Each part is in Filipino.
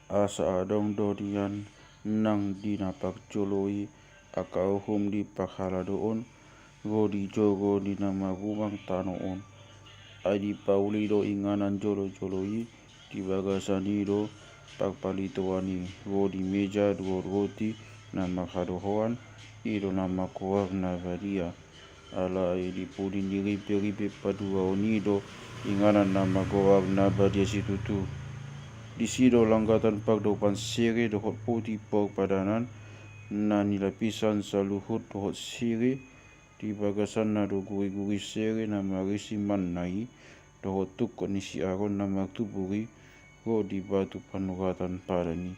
asa adong dodian nang di napagtuloy akauhum di pakhala doon godi jogo di namagumang tanoon ay di paulido inganan jolo-joloi di bagasanido pagpalituan ni godi meja dua roti na makadohoan ido na makuwag na varia ala ay di pudin di ripe-ripe padua unido inganan na magawag na varia situtu di sido langgatan pagdopan siri dohot putih padanan na nilapisan sa luhut dohot siri di bagasan na do guri-guri siri na marisi manai dohot tukot ni si Aron na magtuburi go di batu panugatan padani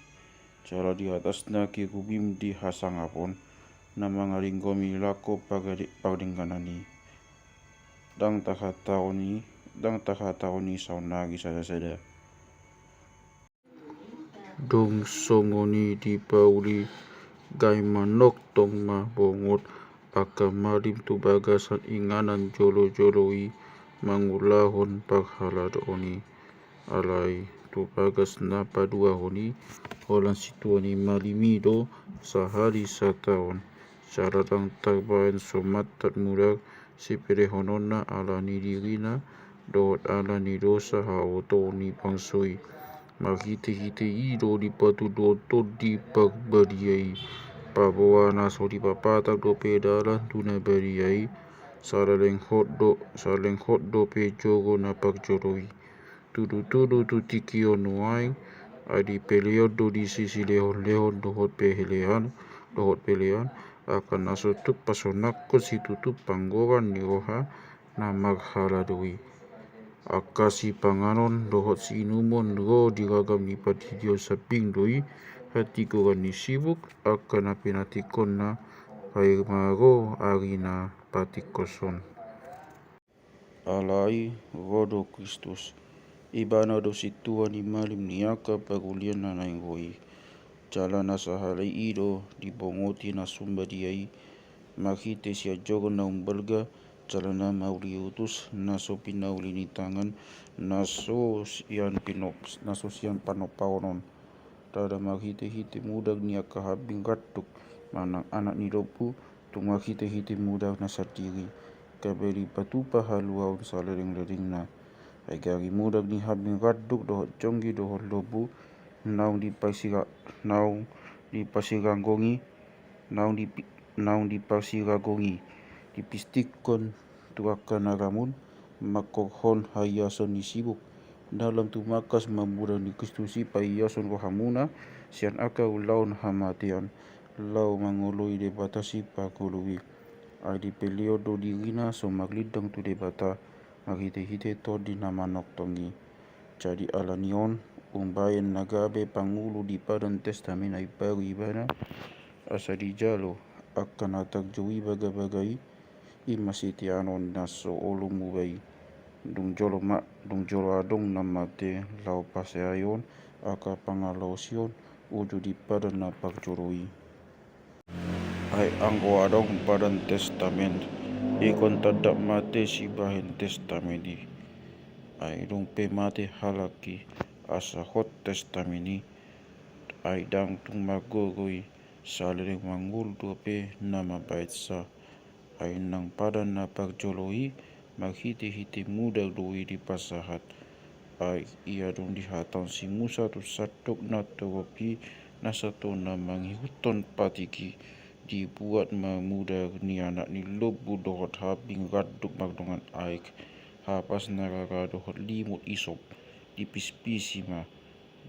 cara di atas na kirubim di hasangapon na mga linggomi lako pagdingganani dang takataon ni saunagi sada-sada dong songoni di pauli gay manok tong mabongot akamalim tu bagasan inganan jolo-joloi mangulahon paghaladoni alay tu bagas na padua honi holan situani malimido sa hari sa taon cara lang tagbayan sumatat mudag si perehonona ala ni dirina dohot ala ni dosa hauto ni pangsui maghiti-hiti ido di patudoto di pagbadiyay pabawa na so di papatag do pedalan tu na bariyay saleng hotdo pe jogo na pagjoroy tudu-tudu tu tikio nuay adi periodo di sisi lehon-lehon dohot pelehan akan nasutuk pasonak ko si tutup panggoran ni roha na maghaladoi akasi panganon dohot si inumon ro diragam ni patidio sa pingdoi hati ko ni sibuk akan apinatikon na kay maro ari na patikoson alai rodo Kristus ibana do situa ni malim niaka pagulian na naingoi jala na sa halay ido di bongoti na sumbadiay makite siya jogo na umbalga jala na mauliutus naso pinauli ni tangan naso siyan panopaonon tada makite-hite mudag niya kahabing gatuk manang anak ni Lopu tumakite-hite mudag na satiri kabeli patupa haluaon sa lering-lering na ay gari mudag ni habing gatuk dohot jonggi dohot Lopu naung di pasiragongi dipistikon tuakan naramun makohon hayason ni sibuk dalam tumakas mamurang ni Kristusi paiyason wahamuna sian aka ulaon hamatian lau manguloy debata si paguluwi ay di periodo dirina so maglidang tu debata maghite-hite to di namanok tongi jadi alanion umbayan nagabe pangulo di Padang Testamen ay baru ibana asa di jalo akan natagjawi bagay imasitianon na so olumubay dung jolo adong namate lau paseayon aka pangalosyon ujo di Padang na pagjoroi ay angko adong Padang Testament ikon tadak mate si bahen testameni ay dung pe mate halaki asa hot testameni ay dang tung magogoi salering mangul dope nama bait sa ay nang Padang na pagjoloi maghiti-hiti mudag doi di pasahat ay iya dong dihatang si Musa tu satok na togopi na sato na manghihuton patiki dibuat mamudag ni anak ni Lobu dohot habing gaduk magdongan aik hapas naraga dohot limut isop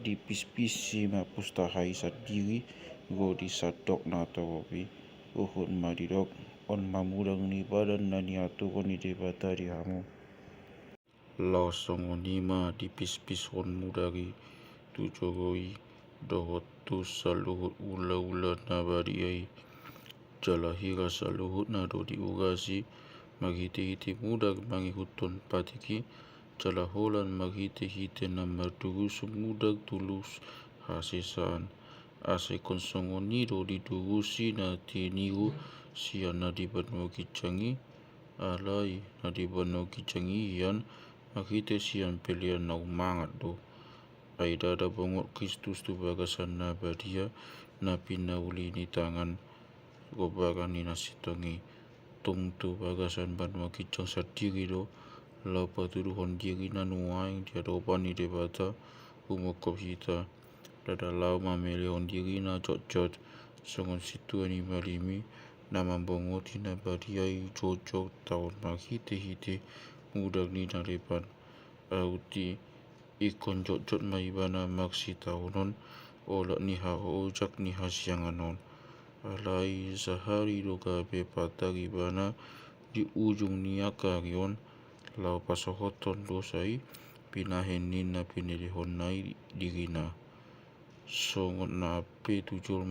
dipispisi ma pustahai sa diri go di satok na togopi uhut madidok on mamudang ni badan na niatugon ni debata di hamu lau songonima dipispison mudagi tujogoi dohot tu saluhut ula-ula na bariai jalahira saluhut na do diugasi maghiti-hiti mudag manghihuton patiki jalaholan maghiti-hiti na mardurusu mudag tulus hasisaan ase konsongonido didurusi na tiniru siya na dibano kicangi alay na dibano kicangi yan makita siyan pilihan na umangat do Aida ada bongot Kristus tu bagasan na badia na pinauli ni tangan gobagan ni nasitongi tung tu bagasan banwa kicang sadiri do lau patuduhon diri na nuai dia dopan ni debata umokop hita dada lau mamelehon diri na jot songon situ ani malimi na mambongot na badiai jojok tahun maghite mudak ni na depan auti ikon jot maibana maksi tahunon olak niha ojak niha sianganon alai sehari doga bepatari bana di ujung niakarion lau pasohoton dosai pinahen nina pinelihon nai dirina songot na ape tujul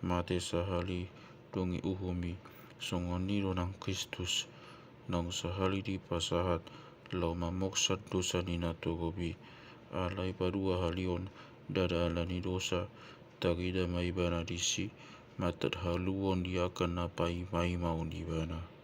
mate sahali dongi uhumi songon niro nang Kristus nang sahali di pasahat lau mamoksat dosa nina togobi alai padua halion dada alani dosa tagida maibana disi matat haluon dia akan napai mai mau di bana.